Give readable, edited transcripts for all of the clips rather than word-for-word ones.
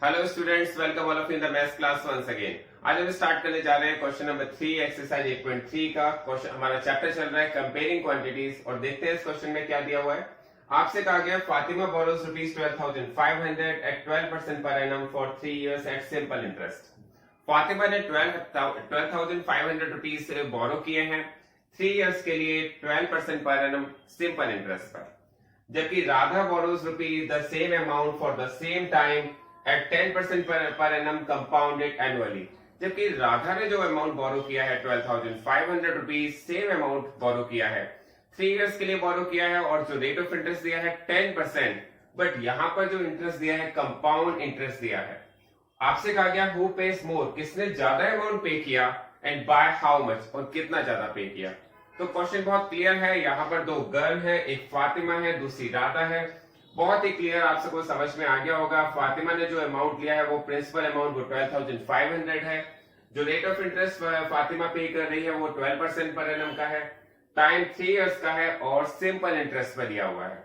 Hello students, welcome all of in the maths class once again. आज हम start करने जा रहे हैं क्वेश्चन नंबर 3 एक्सरसाइज 8.3 का क्वेश्चन। हमारा चैप्टर चल रहा है कंपेयरिंग क्वांटिटीज और देखते हैं इस क्वेश्चन में क्या दिया हुआ है। आपसे कहा गया Fatima borrows ₹12,500 at 12% per annum for 3 years at simple interest. Fatima ने 12,500 रुपीज बोरो किए हैं 3 इयर्स के लिए 12% पर एनम सिंपल इंटरेस्ट पर, जबकि Radha borrows rupees the same amount for the same time at 10% per annum compounded annually. जबकि राधा ने जो अमाउंट बोरो किया है 12,500 रुपीज, सेम अमाउंट बोरो किया है 3 इयर्स के लिए बोरो किया है और जो रेट ऑफ इंटरेस्ट दिया है 10%, बट यहां पर जो इंटरेस्ट दिया है कंपाउंड इंटरेस्ट दिया है। आपसे कहा गया हु पेस मोर, किसने ज्यादा अमाउंट पे किया एंड बाय हाउ मच, और कितना ज्यादा पे किया। तो क्वेश्चन बहुत क्लियर है। यहाँ पर दो गर्ल है, एक फातिमा है, दूसरी राधा है। बहुत ही क्लियर, आप सबको समझ में आ गया होगा। फातिमा ने जो अमाउंट लिया है वो प्रिंसिपल अमाउंट वो 12,500 है। जो रेट ऑफ इंटरेस्ट फातिमा पे कर रही है वो 12% पर एनम का है, टाइम 3 इयर्स का है और सिंपल इंटरेस्ट पर दिया हुआ है।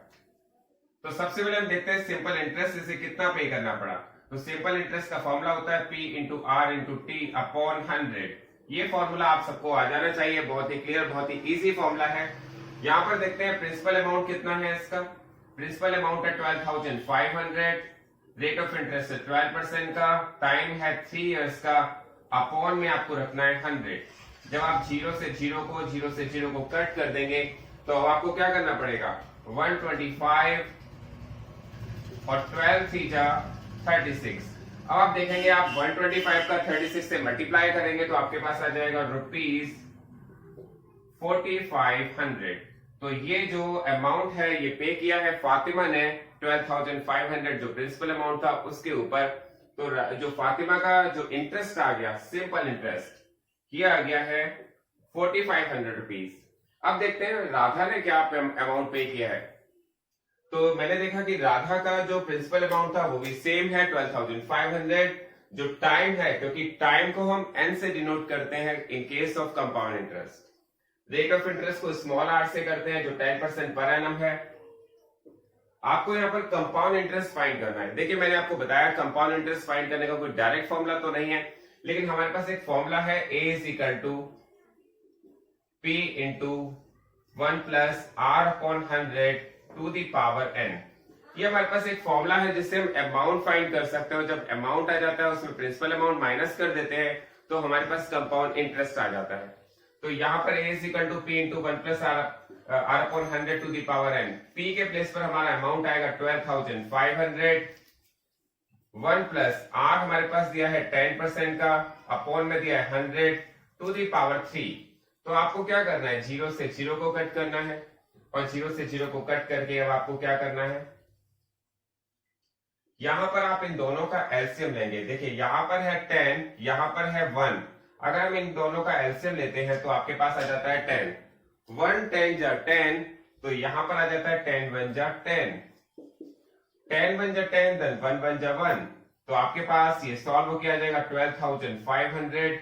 तो सबसे पहले हम देखते हैं सिंपल इंटरेस्ट इसे कितना पे करना पड़ा। तो सिंपल इंटरेस्ट का फॉर्मूला होता है P into R into T upon 100। ये फॉर्मूला आप सबको आ जाना चाहिए, बहुत ही क्लियर, बहुत ही इजी फॉर्मूला है। यहाँ पर देखते हैं प्रिंसिपल अमाउंट कितना है इसका। प्रिंसिपल अमाउंट है 12,500, रेट ऑफ इंटरेस्ट है 12% का, टाइम है 3 इयर्स का, अपॉन में आपको रखना है 100। जब आप 0 से 0 को कट कर देंगे तो आपको क्या करना पड़ेगा, 125 और 12 3 जा 36। अब आप देखेंगे, आप 125 का 36 से मल्टीप्लाई करेंगे तो आपके पास आ जाएगा ₹4500। तो ये जो अमाउंट है ये पे किया है फातिमा ने 12,500 जो प्रिंसिपल अमाउंट था उसके ऊपर। तो जो फातिमा का जो इंटरेस्ट आ गया सिंपल इंटरेस्ट, ये आ गया है 4500 रुपीज। अब देखते हैं राधा ने क्या अमाउंट पे किया है। तो मैंने देखा कि राधा का जो प्रिंसिपल अमाउंट था वो भी सेम है 12,500। जो टाइम है, क्योंकि टाइम को हम n से डिनोट करते हैं in case of compound interest. Rate of interest को स्मॉल r से करते हैं जो 10% पर एनम है। आपको यहाँ पर कंपाउंड इंटरेस्ट फाइंड करना है। देखिए, मैंने आपको बताया कंपाउंड इंटरेस्ट फाइंड करने का कोई डायरेक्ट फॉर्मूला तो नहीं है, लेकिन हमारे पास एक फॉर्मूला है A is equal to P into 1 plus R upon 100 to the power n। ये हमारे पास एक फॉर्मूला है जिससे हम अमाउंट फाइंड कर सकते हो। जब अमाउंट आ जाता है उसमें प्रिंसिपल अमाउंट माइनस कर देते हैं तो हमारे पास कंपाउंड इंटरेस्ट आ जाता है। तो यहाँ पर A is equal to P into 1 plus R upon 100 to the power n। P के प्लेस पर हमारा अमाउंट आएगा 12,500, 1 प्लस R हमारे पास दिया है 10% का, अपॉन में दिया है 100 टू दी पावर 3। तो आपको क्या करना है, 0 से 0 को कट करना है और 0 से 0 को कट करके अब आपको क्या करना है, यहां पर आप इन दोनों का एलसीएम लेंगे। देखिए, यहां पर है 10, यहां पर है 1। अगर हम इन दोनों का एलसीएम लेते हैं तो आपके पास आ जाता है 10। 1 10 जा 10, तो यहां पर आ जाता है 10 1 जा 10, 10 1 जा 10, देन 1 1 जा 1। तो आपके पास ये सॉल्व होकर आ जाएगा 12,500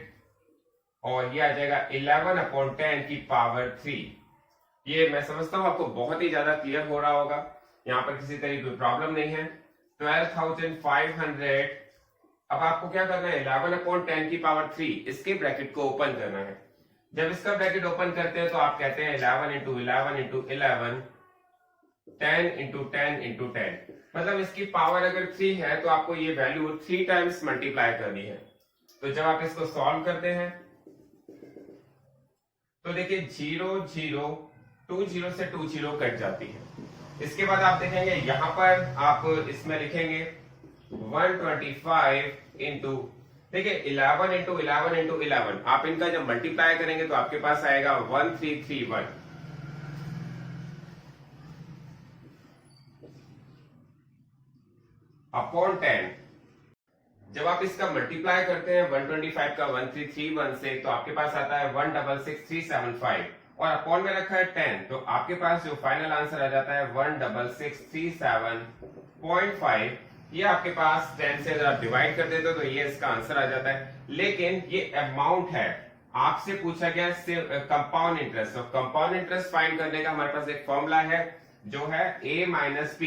और ये आ जाएगा 11 अपॉन 10 की पावर 3। ये मैं समझता हूं आपको बहुत ही ज्यादा क्लियर हो रहा होगा, यहाँ पर किसी तरह की प्रॉब्लम नहीं है। 12,500, अब आपको क्या करना है, 11 अपॉन 10 की पावर 3, इसके ब्रैकेट को ओपन करना है। जब इसका ब्रैकेट ओपन करते हैं तो आप कहते हैं 11 इंटू 11 इंटू 11, 10 इंटू 10 इंटू 10, मतलब इसकी पावर अगर 3 है तो आपको ये वैल्यू 3 टाइम्स मल्टीप्लाई करनी है। तो जब आप इसको सॉल्व करते हैं तो देखिए 0 0 2 0 से 2 0 कट जाती है। इसके बाद आप देखेंगे यहां पर आप इसमें लिखेंगे 125 इंटू, देखिए 11 इंटू 11 इंटू 11, आप इनका जब मल्टीप्लाई करेंगे तो आपके पास आएगा 1331 अपॉन 10। जब आप इसका मल्टीप्लाई करते हैं 125 का 1331 से तो आपके पास आता है 166,375 और अपॉन में रखा है 10, तो आपके पास जो फाइनल आंसर आ जाता है 16637.5। ये आपके पास 10 से अगर आप डिवाइड कर देते हो तो ये इसका आंसर आ जाता है। लेकिन ये अमाउंट है, आपसे पूछा गया कंपाउंड इंटरेस्ट। तो कंपाउंड इंटरेस्ट फाइंड करने का हमारे पास एक फॉर्मूला है जो है A माइनस P।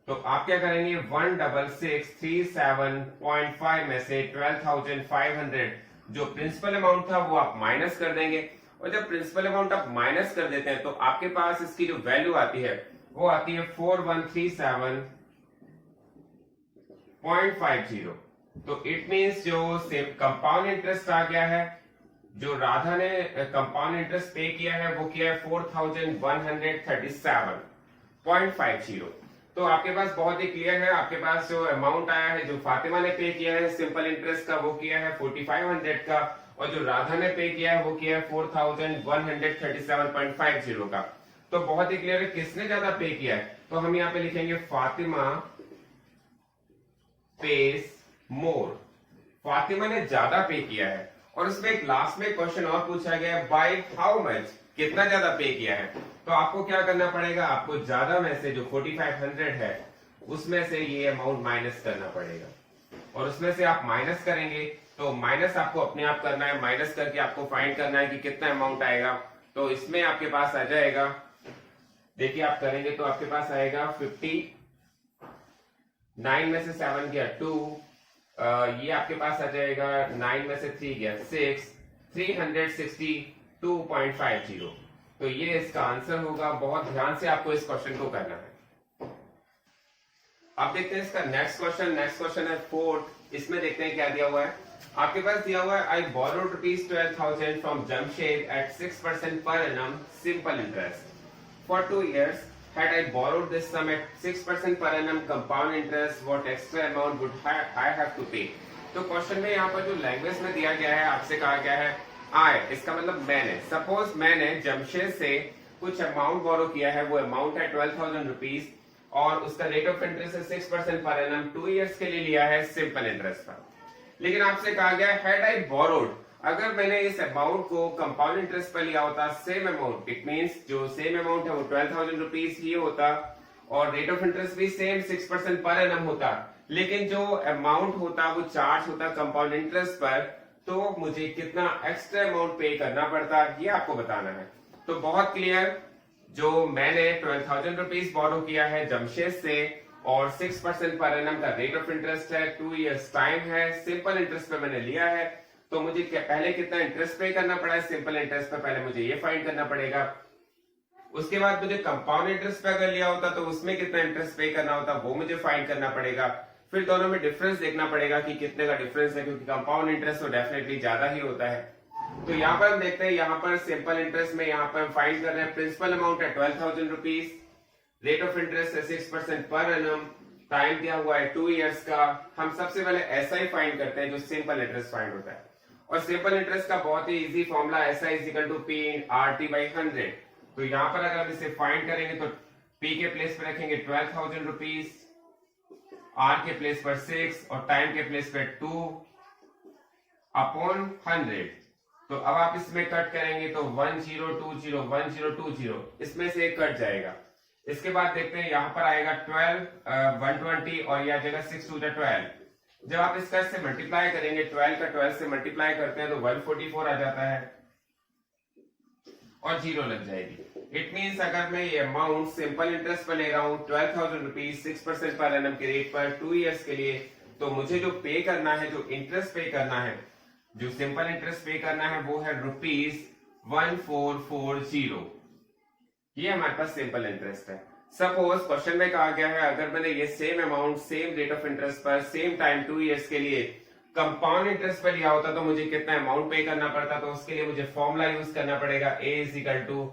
तो आप क्या करेंगे 16637.5 में से 12,500 जो प्रिंसिपल अमाउंट था वो आप माइनस कर देंगे, और जब प्रिंसिपल अमाउंट आप माइनस कर देते हैं तो आपके पास इसकी जो वैल्यू आती है वो आती है 4137.50। तो इट मींस जो कंपाउंड इंटरेस्ट आ गया है, जो राधा ने कंपाउंड इंटरेस्ट पे किया है वो किया है 4137.50। तो आपके पास बहुत ही क्लियर है, आपके पास जो अमाउंट आया है जो फातिमा ने पे किया है सिंपल इंटरेस्ट का वो किया है 4500 का, और जो राधा ने पे किया है वो किया है 4137.50 का। तो बहुत ही क्लियर है किसने ज्यादा पे किया है, तो हम यहाँ पे लिखेंगे फातिमा पेस मोर, फातिमा ने ज्यादा पे किया है। और उसमें एक लास्ट में क्वेश्चन और पूछा गया है बाय हाउ मच, कितना ज्यादा पे किया है। तो आपको क्या करना पड़ेगा, आपको ज्यादा में से जो 4500 है उसमें से ये अमाउंट माइनस करना पड़ेगा, और उसमें से आप माइनस करेंगे तो माइनस आपको अपने आप करना है, माइनस करके आपको फाइंड करना है कि कितना अमाउंट आएगा। तो इसमें आपके पास आ जाएगा, देखिए आप करेंगे तो आपके पास आएगा 50, 9 में से 7 गया 2, ये आपके पास आ जाएगा 9 में से 3 गया 6, 362.50। तो ये इसका आंसर होगा। बहुत ध्यान से आपको इस क्वेश्चन को करना है। अब देखते हैं इसका नेक्स्ट क्वेश्चन। नेक्स्ट क्वेश्चन है 4। इसमें देखते हैं क्या दिया हुआ है। आपके पास दिया हुआ है I borrowed ₹12,000 from Jamshed at 6% per annum simple interest for 2 years. Had I borrowed this sum at 6% per annum compound interest, what extra amount would I have to pay? तो क्वेश्चन में यहाँ पर जो लैंग्वेज में दिया गया है, आपसे कहा गया है आई, इसका मतलब मैंने, सपोज मैंने जमशेद से कुछ अमाउंट बोरो किया है, वो अमाउंट है 12,000 रुपीज, और उसका रेट ऑफ इंटरेस्ट है 6% पर एनम, 2 years के लिए लिया है सिंपल इंटरेस्ट पर। लेकिन आपसे कहा गया हैड आई बोरोड, अगर मैंने इस अमाउंट को कंपाउंड इंटरेस्ट पर लिया होता सेम अमाउंट, इट मींस जो सेम अमाउंट है वो 12,000 रुपीज ही होता, और रेट ऑफ इंटरेस्ट भी सेम 6% पर एनम होता, लेकिन जो अमाउंट होता वो चार्ज होता कंपाउंड इंटरेस्ट पर, तो मुझे कितना एक्स्ट्रा अमाउंट पे करना पड़ता ये आपको बताना है। तो बहुत क्लियर, जो मैंने 12,000 रुपीज बोरो किया है जमशेद से, और 6% पर एनम का रेट ऑफ इंटरेस्ट है, 2 years टाइम है, सिंपल इंटरेस्ट पे मैंने लिया है, तो मुझे पहले कितना इंटरेस्ट पे करना पड़ा है सिंपल इंटरेस्ट पे, पहले मुझे ये फाइंड करना पड़ेगा। उसके बाद मुझे कंपाउंड इंटरेस्ट पे अगर लिया होता तो उसमें कितना इंटरेस्ट पे करना होता वो मुझे फाइंड करना पड़ेगा। फिर दोनों में डिफरेंस देखना पड़ेगा कि कितने का डिफरेंस है, क्योंकि कंपाउंड इंटरेस्ट तो डेफिनेटली ज्यादा ही होता है। तो यहाँ पर हम देखते हैं, यहाँ पर सिंपल इंटरेस्ट में यहाँ पर हम फाइंड कर रहे हैं प्रिंसिपल अमाउंट है 12,000 रुपीज, रेट ऑफ इंटरेस्ट है 6% पर एनम, टाइम दिया हुआ है 2 years का। हम सबसे पहले ऐसा ही फाइंड करते हैं जो सिंपल इंटरेस्ट फाइंड होता है, और सिंपल इंटरेस्ट का बहुत ही इजी फॉर्मूला ऐसा equal to P RT by 100। तो यहाँ पर अगर हम इसे फाइंड करेंगे तो P के प्लेस पर रखेंगे 12,000 रुपीज, R के प्लेस पर 6 और टाइम के प्लेस पर 2 अपॉन 100। तो अब आप इसमें कट करेंगे तो 1020 1020 इसमें से कट जाएगा। इसके बाद देखते हैं यहाँ पर आएगा 12 120 और यह जगह 6 2 12। जब आप इसका इससे मल्टीप्लाई करेंगे, 12 का 12 से मल्टीप्लाई करते हैं तो 144 आ जाता है और 0 लग जाएगी। इट मींस अगर मैं ये अमाउंट सिंपल इंटरेस्ट पर ले रहा हूँ 12,000 रुपीज 6% पर एनम के रेट पर 2 years के लिए, तो मुझे जो पे करना है, जो इंटरेस्ट पे करना है, जो सिंपल इंटरेस्ट पे करना है वो है ₹1440। ये हमारे पास सिंपल इंटरेस्ट है। सपोज क्वेश्चन में कहा गया है अगर मैंने ये same amount same rate of interest पर सेम टाइम 2 years के लिए कंपाउंड इंटरेस्ट पर लिया होता तो मुझे कितना अमाउंट पे करना पड़ता। तो उसके लिए मुझे फॉर्मूला यूज करना पड़ेगा A equal to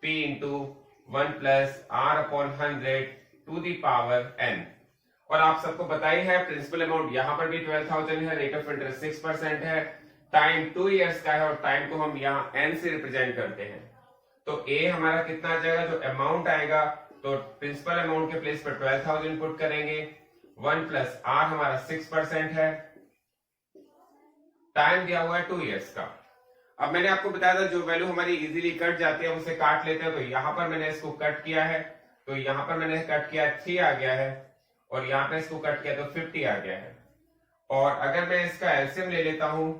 P into 1 plus R upon 100 to the power n। और आप सबको पता ही है प्रिंसिपल अमाउंट यहाँ पर भी 12,000 है, रेट ऑफ इंटरेस्ट 6% है, टाइम 2 years का है और टाइम को हम यहाँ n से रिप्रेजेंट करते हैं। तो A हमारा कितना आ जाएगा, जो अमाउंट आएगा तो प्रिंसिपल अमाउंट के प्लेस पर 12,000 पुट करेंगे, 1 प्लस R हमारा 6% है, टाइम दिया हुआ है 2 years का। अब मैंने आपको बताया था जो वैल्यू हमारी इजीली कट जाती है उसे काट लेते हैं, तो यहां पर मैंने इसको कट किया है, तो यहां पर मैंने कट किया 3 आ गया है और यहां पे इसको कट किया तो 50 आ गया है। और अगर मैं इसका एलसीएम ले लेता हूं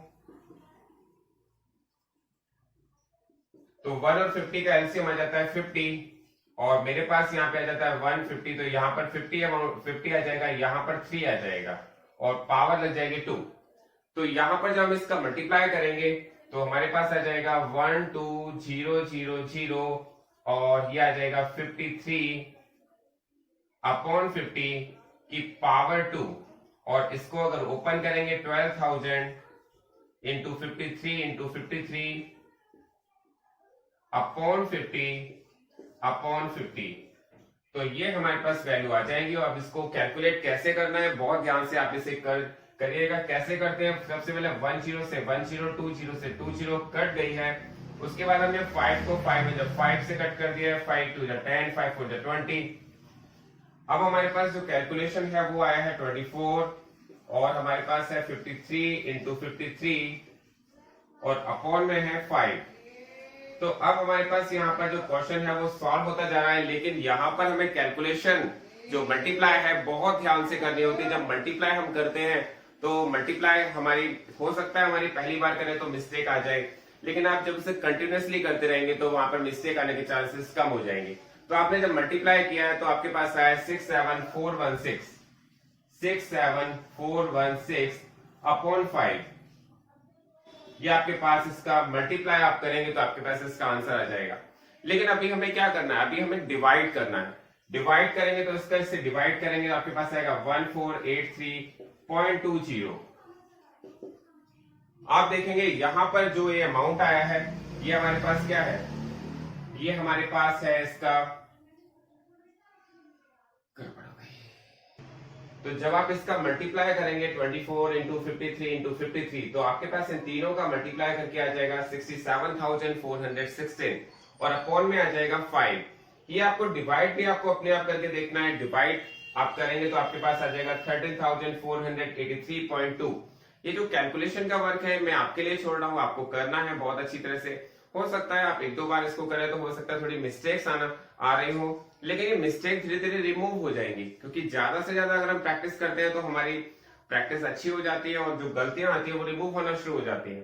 तो 1 और 50 का एलसीएम आ जाता है 50, और मेरे पास यहाँ पे आ जाता है 150, तो यहाँ पर 50 आ जाएगा, यहाँ पर 3 आ जाएगा और पावर लग जाएगी 2। तो यहाँ पर जब हम इसका मल्टीप्लाई करेंगे तो हमारे पास आ जाएगा 12000 और ये आ जाएगा 53 अपॉन 50 की पावर 2। और इसको अगर ओपन करेंगे 12,000 इंटू 53 इंटू 53 अपॉन 50, तो ये हमारे पास वैल्यू आ जाएंगी। और अब इसको कैलकुलेट कैसे करना है, बहुत ध्यान से आप इसे करिएगा। कैसे करते हैं, सबसे पहले 10 से 10, 20 से 20 कट गई है। उसके बाद हमने 5 को 5 से कट कर दिया है, 5 2 10, 5 4 20। अब हमारे पास जो कैलकुलेशन है वो आया है 24 और हमारे पास है 53 इंटू 53 और अपॉन में है 5। तो अब हमारे पास यहाँ पर जो क्वेश्चन है वो सॉल्व होता जा रहा है, लेकिन यहाँ पर हमें कैलकुलेशन जो मल्टीप्लाई है बहुत ध्यान से करनी होती है। जब मल्टीप्लाई हम करते हैं तो मल्टीप्लाई हमारी हो सकता है हमारी पहली बार करें तो मिस्टेक आ जाए, लेकिन आप जब उसे कंटिन्यूअसली करते रहेंगे तो वहां पर मिस्टेक आने के चांसेस कम हो जाएंगे। तो आपने जब मल्टीप्लाई किया है तो आपके पास आया 67416 अपॉन 5। ये आपके पास इसका मल्टीप्लाई आप करेंगे तो आपके पास इसका आंसर आ जाएगा। लेकिन अभी हमें क्या करना है, अभी हमें डिवाइड करना है। डिवाइड करेंगे तो इसका इससे डिवाइड करेंगे तो आपके पास आएगा 1483.20। आप देखेंगे यहां पर जो ये अमाउंट आया है ये हमारे पास क्या है, ये हमारे पास है इसका, तो जब आप इसका मल्टीप्लाई करेंगे 24 इंटू 53 इंटू 53 तो आपके पास इन तीनों का मल्टीप्लाई करके आ जाएगा 67,416 और अपॉन में आ जाएगा 5। ये आपको डिवाइड भी आपको अपने आप करके देखना है। डिवाइड आप करेंगे तो आपके पास आ जाएगा 13,483.2। ये जो कैलकुलेशन का वर्क है मैं आपके लिए छोड़ रहा हूँ, आपको करना है बहुत अच्छी तरह से। हो सकता है आप एक दो बार इसको करें तो हो सकता है थोड़ी मिस्टेक्स आ रही हो, लेकिन ये मिस्टेक धीरे धीरे रिमूव हो जाएंगी, क्योंकि ज्यादा से ज्यादा अगर हम प्रैक्टिस करते हैं तो हमारी प्रैक्टिस अच्छी हो जाती है और जो गलतियां आती है वो रिमूव होना शुरू हो जाती है।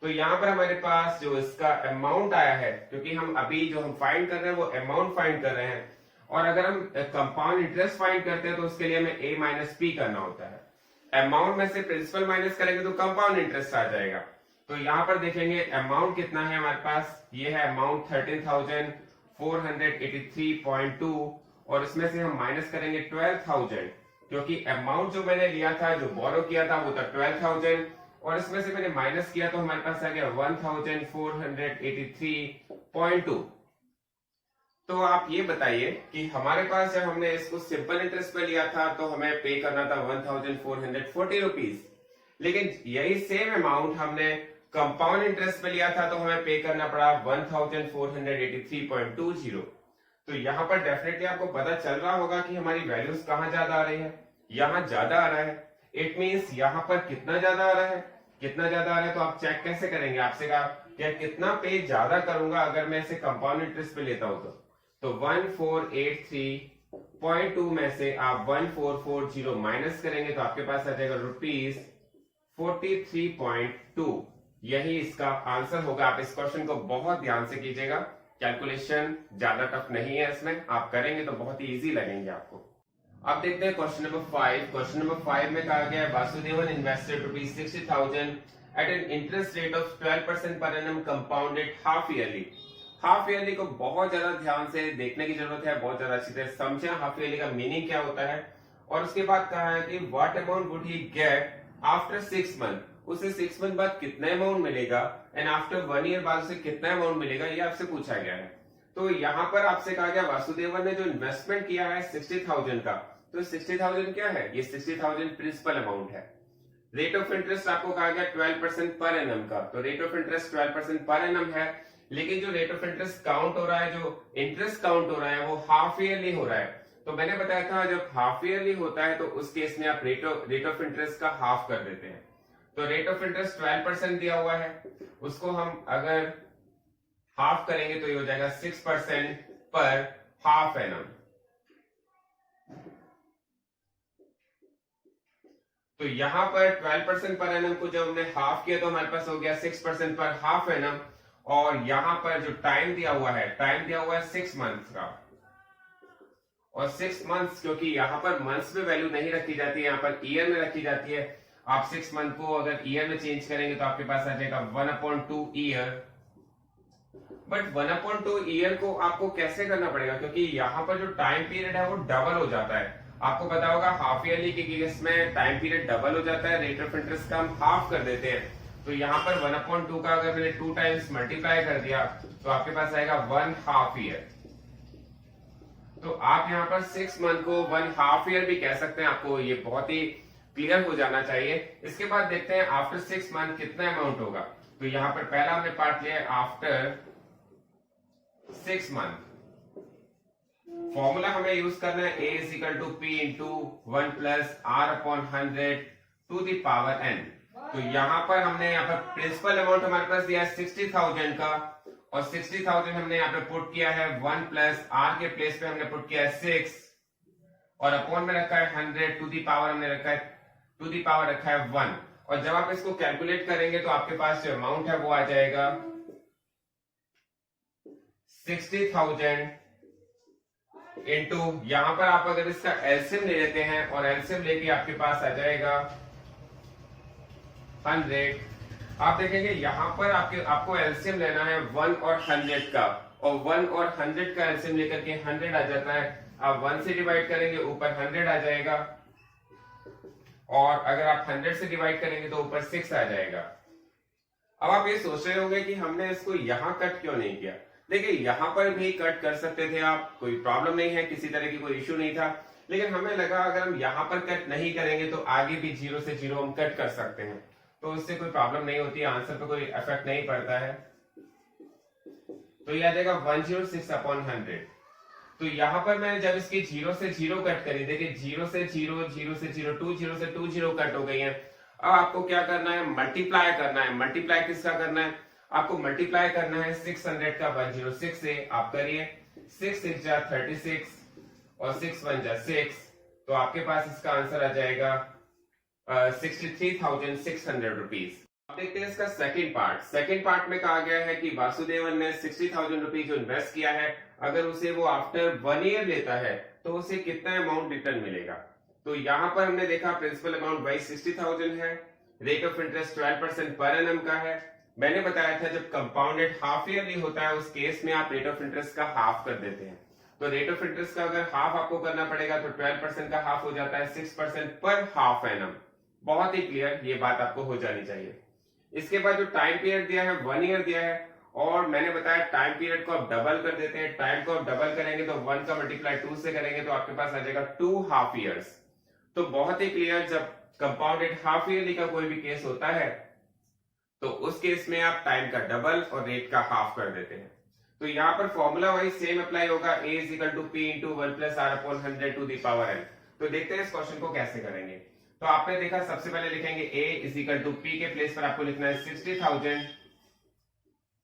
तो यहाँ पर हमारे पास जो इसका अमाउंट आया है, क्योंकि हम अभी जो हम फाइंड कर रहे हैं वो अमाउंट फाइंड कर रहे हैं, और अगर हम कंपाउंड इंटरेस्ट फाइंड करते हैं तो उसके लिए हमें a माइनस p करना होता है। अमाउंट में से प्रिंसिपल माइनस करेंगे तो कंपाउंड इंटरेस्ट आ जाएगा। तो यहाँ पर देखेंगे अमाउंट कितना है हमारे पास, ये है अमाउंट 13,483.2 और इसमें से हम माइनस करेंगे 12,000, क्योंकि अमाउंट जो मैंने लिया था, जो बोरो किया था वो था 12,000 और इसमें से मैंने माइनस किया तो हमारे पास आ गया 1,483.2। तो आप ये बताइए कि हमारे पास जब हमने इसको सिंपल इंटरेस्ट पे लिया था तो हमें पे करना था 1,440 रुपीज, लेकिन यही सेम अमाउंट हमने कंपाउंड इंटरेस्ट पे लिया था तो हमें पे करना पड़ा 1,483.20। तो यहाँ पर डेफिनेटली आपको पता चल रहा होगा कि हमारी वैल्यूज कहाँ ज्यादा आ रही है, यहाँ ज्यादा आ रहा है। इट मीन्स यहाँ पर कितना ज्यादा आ रहा है, कितना ज्यादा आ रहा है। तो आप चेक कैसे करेंगे, आपसे कहा क्या कितना पे ज्यादा करूंगा अगर मैं इसे कंपाउंड इंटरेस्ट पे लेता हूं तो 1483.2 में से आप 1440 माइनस करेंगे तो आपके पास आ जाएगा ₹43.2। यही इसका आंसर होगा। आप इस क्वेश्चन को बहुत ध्यान से कीजिएगा, कैलकुलेशन ज्यादा टफ नहीं है इसमें, आप करेंगे तो बहुत ही इजी लगेंगे आपको। अब देखते हैं क्वेश्चन नंबर 5। क्वेश्चन नंबर 5 में कहा गया है Vasudevan invested ₹60,000 at an interest rate of 12% per annum compounded half yearly. Half yearly को बहुत ज्यादा ध्यान से देखने की जरूरत है, बहुत ज्यादा अच्छी तरह समझें हाफ ईयरली का मीनिंग क्या होता है। और उसके बाद कहा है कि what amount would he get after 6 month, उसे 6 मंथ बाद कितना अमाउंट मिलेगा, एंड आफ्टर 1 ईयर बाद उसे कितना अमाउंट मिलेगा, ये आपसे पूछा गया है। तो यहाँ पर आपसे कहा गया वासुदेवन ने जो इन्वेस्टमेंट किया है 60,000 का, तो 60,000 क्या है, ये 60,000 प्रिंसिपल अमाउंट है। रेट ऑफ इंटरेस्ट आपको कहा गया 12% पर एनम का, तो rate of interest 12% per annum है, लेकिन जो रेट ऑफ इंटरेस्ट काउंट हो रहा है, जो इंटरेस्ट काउंट हो रहा है वो हाफ ईयरली हो रहा है। तो मैंने बताया था जब हाफ ईयरली होता है तो उस केस में आप रेट ऑफ इंटरेस्ट का हाफ कर देते हैं। तो रेट ऑफ इंटरेस्ट 12% दिया हुआ है, उसको हम अगर हाफ करेंगे तो ये हो जाएगा 6% पर हाफ एनम। तो यहां पर 12% पर एनम को जब हमने हाफ किया तो हमारे पास हो गया 6% पर हाफ एनम, और यहां पर जो टाइम दिया हुआ है, टाइम दिया हुआ है 6 मंथ का। और 6 मंथ्स, क्योंकि यहाँ पर मंथ्स में वैल्यू नहीं रखी जाती है, यहाँ पर ईयर में रखी जाती है। आप 6 मंथ को अगर ईयर में चेंज करेंगे तो आपके पास आ जाएगा 1/2 ईयर। बट 1/2 ईयर को आपको कैसे करना पड़ेगा, क्योंकि यहाँ पर जो टाइम पीरियड है वो डबल हो जाता है। आपको पता होगा हाफ ईयरली के केस में टाइम पीरियड डबल हो जाता है, रेट ऑफ इंटरेस्ट का हम हाफ कर देते हैं। तो यहाँ पर 1/2 का अगर मैंने 2 टाइम्स मल्टीप्लाई कर दिया तो आपके पास आएगा 1/2 ईयर। तो आप यहाँ पर 6 मंथ को 1/2 ईयर भी कह सकते हैं, आपको ये बहुत ही क्लियर हो जाना चाहिए। इसके बाद देखते हैं आफ्टर 6 मंथ कितना अमाउंट होगा। तो यहाँ पर पहला हमने पार्ट लिया है आफ्टर 6 मंथ। फॉर्मूला हमें यूज करना है A is equal to P into 1 plus R upon 100 to the power n। तो यहाँ पर हमने यहाँ पर प्रिंसिपल अमाउंट हमारे पास दिया है 60,000 का, और 60,000 हमने यहाँ पे पुट किया है 1 प्लस R के प्लेस पे हमने पुट किया है 6, और अपॉन में रखा है 100 टू दी पावर हमने रखा है 1। और जब आप इसको कैलकुलेट करेंगे तो आपके पास जो अमाउंट है वो आ जाएगा 60,000 इंटू, यहां पर आप अगर इसका एलसीएम ले लेते हैं और एलसीएम लेके आपके पास आ जाएगा 100। आप देखेंगे यहां पर आपको एलसीएम लेना है 1 और 100 का, और 1 और 100 का एलसीएम लेकर के 100 आ जाता है। आप 1 से डिवाइड करेंगे ऊपर 100 आ जाएगा, और अगर आप 100 से डिवाइड करेंगे तो ऊपर 6 आ जाएगा। अब आप ये सोच रहे होंगे कि हमने इसको यहां कट क्यों नहीं किया। देखिए यहां पर भी कट कर सकते थे आप, कोई प्रॉब्लम नहीं है, किसी तरह की कोई इश्यू नहीं था, लेकिन हमें लगा अगर हम यहां पर कट नहीं करेंगे तो आगे भी 0 से 0 हम कट कर सकते हैं, तो उससे कोई प्रॉब्लम नहीं होती, आंसर पे कोई इफेक्ट नहीं पड़ता है। तो ये आ जाएगा 106/100। तो यहां पर मैंने जब इसकी 0 से 0 कट करी, देखिए 0 से 0, 0 से 0, 2 0 से 2 0 कट हो गई है। अब आपको क्या करना है, मल्टीप्लाई करना है। मल्टीप्लाई किसका करना है, आपको मल्टीप्लाई करना है 600 का 106 से। आप करिए 6 6 जा 36 और 6 1 जा 6, तो आपके पास इसका आंसर आ जाएगा 63,600 रुपीज। अब देखते हैं इसका सेकंड पार्ट। सेकंड पार्ट में कहा गया है कि वासुदेवन ने 60,000 रुपीज जो इन्वेस्ट किया है, अगर उसे वो आफ्टर 1 ईयर लेता है तो उसे कितना अमाउंट रिटर्न मिलेगा। तो यहाँ पर हमने देखा प्रिंसिपल अमाउंट भाई 60,000 है, rate of interest 12% per annum का है। मैंने बताया था जब कंपाउंडेड हाफ ईयरली होता है उस केस में आप रेट ऑफ इंटरेस्ट का हाफ कर देते हैं। तो रेट ऑफ इंटरेस्ट का अगर हाफ आपको करना पड़ेगा तो 12% का हाफ हो जाता है 6% पर हाफ एनम। बहुत ही क्लियर, ये बात आपको हो जानी चाहिए। इसके बाद जो टाइम पीरियड दिया है 1 ईयर दिया है, और मैंने बताया टाइम पीरियड को आप डबल कर देते हैं। टाइम को आप डबल करेंगे तो 1 का मल्टीप्लाई 2 से करेंगे तो आपके पास आ जाएगा 2 हाफ ईयर्स। तो बहुत ही क्लियर, जब कंपाउंडेड हाफ ईयरली का कोई भी केस होता है तो उस केस में आप टाइम का डबल और रेट का हाफ कर देते हैं। तो यहाँ पर फॉर्मूला वाइज सेम अप्लाई होगा, A is equal to P into 1 plus R upon 100 to the power n। तो देखते हैं इस क्वेश्चन को कैसे करेंगे। तो आपने देखा सबसे पहले लिखेंगे A is equal to P के प्लेस पर आपको लिखना है 60,000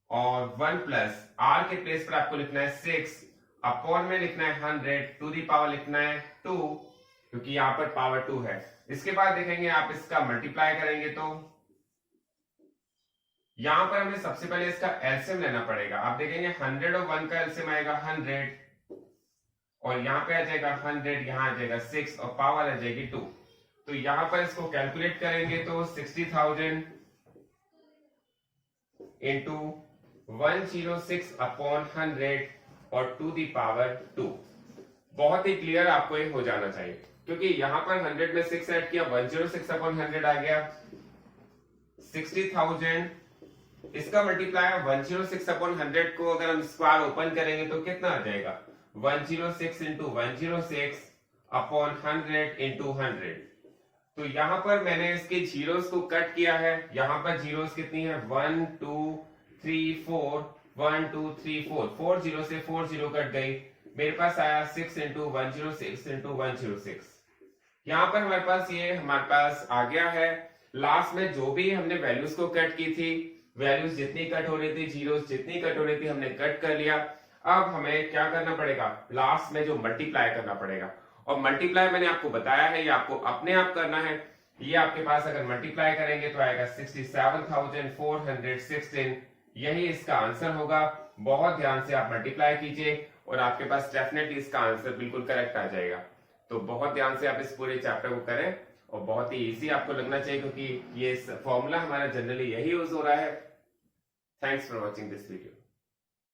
और 1 प्लस R के प्लेस पर आपको लिखना है 6, अपॉन में लिखना है 100, टू दी पावर लिखना है 2, क्योंकि यहाँ पर पावर 2 है। इसके बाद देखेंगे आप इसका मल्टीप्लाई करेंगे तो यहां पर हमें सबसे पहले इसका एलसीएम लेना पड़ेगा। आप देखेंगे 100 और 1 का एलसीएम आएगा 100, और यहाँ पे आ जाएगा 100, यहाँ आ जाएगा 6 और पावर आ जाएगी 2। तो यहां पर इसको कैलकुलेट करेंगे तो 60,000 इंटू 106/100 और टू दी पावर 2। बहुत ही क्लियर आपको ये हो जाना चाहिए, क्योंकि यहां पर 100 में 6 ऐड किया 106/100 आ गया 60,000। इसका मल्टीप्लाई 106/100 को अगर हम स्क्वायर ओपन करेंगे तो कितना आ जाएगा 106 इंटू 106/100 इंटू 100। तो यहां पर मैंने इसके जीरोस को कट किया है। यहां पर जीरोस कितनी है 1 2 3 4, 1 2 3 4, 4 जीरो से 4 जीरो कट गई, मेरे पास आया 6 इंटू 106 इंटू 106। यहां पर हमारे पास आ गया है। लास्ट में जो भी हमने वैल्यूज को कट की थी, वैल्यूज जितनी कट हो रही थी, जीरोस जितनी कट हो रही थी, हमने कट कर लिया। अब हमें क्या करना पड़ेगा, लास्ट में जो मल्टीप्लाई करना पड़ेगा, और मल्टीप्लाई मैंने आपको बताया है, ये आपको अपने आप करना है। ये आपके पास अगर मल्टीप्लाई करेंगे तो आएगा 67,416, यही इसका आंसर होगा। बहुत ध्यान से आप मल्टीप्लाई कीजिए और आपके पास डेफिनेटली इसका आंसर बिल्कुल करेक्ट आ जाएगा। तो बहुत ध्यान से आप इस पूरे चैप्टर को करें और बहुत ही इजी आपको लगना चाहिए, क्योंकि ये फॉर्मूला हमारा जनरली यही यूज हो रहा है। Thanks for watching this video.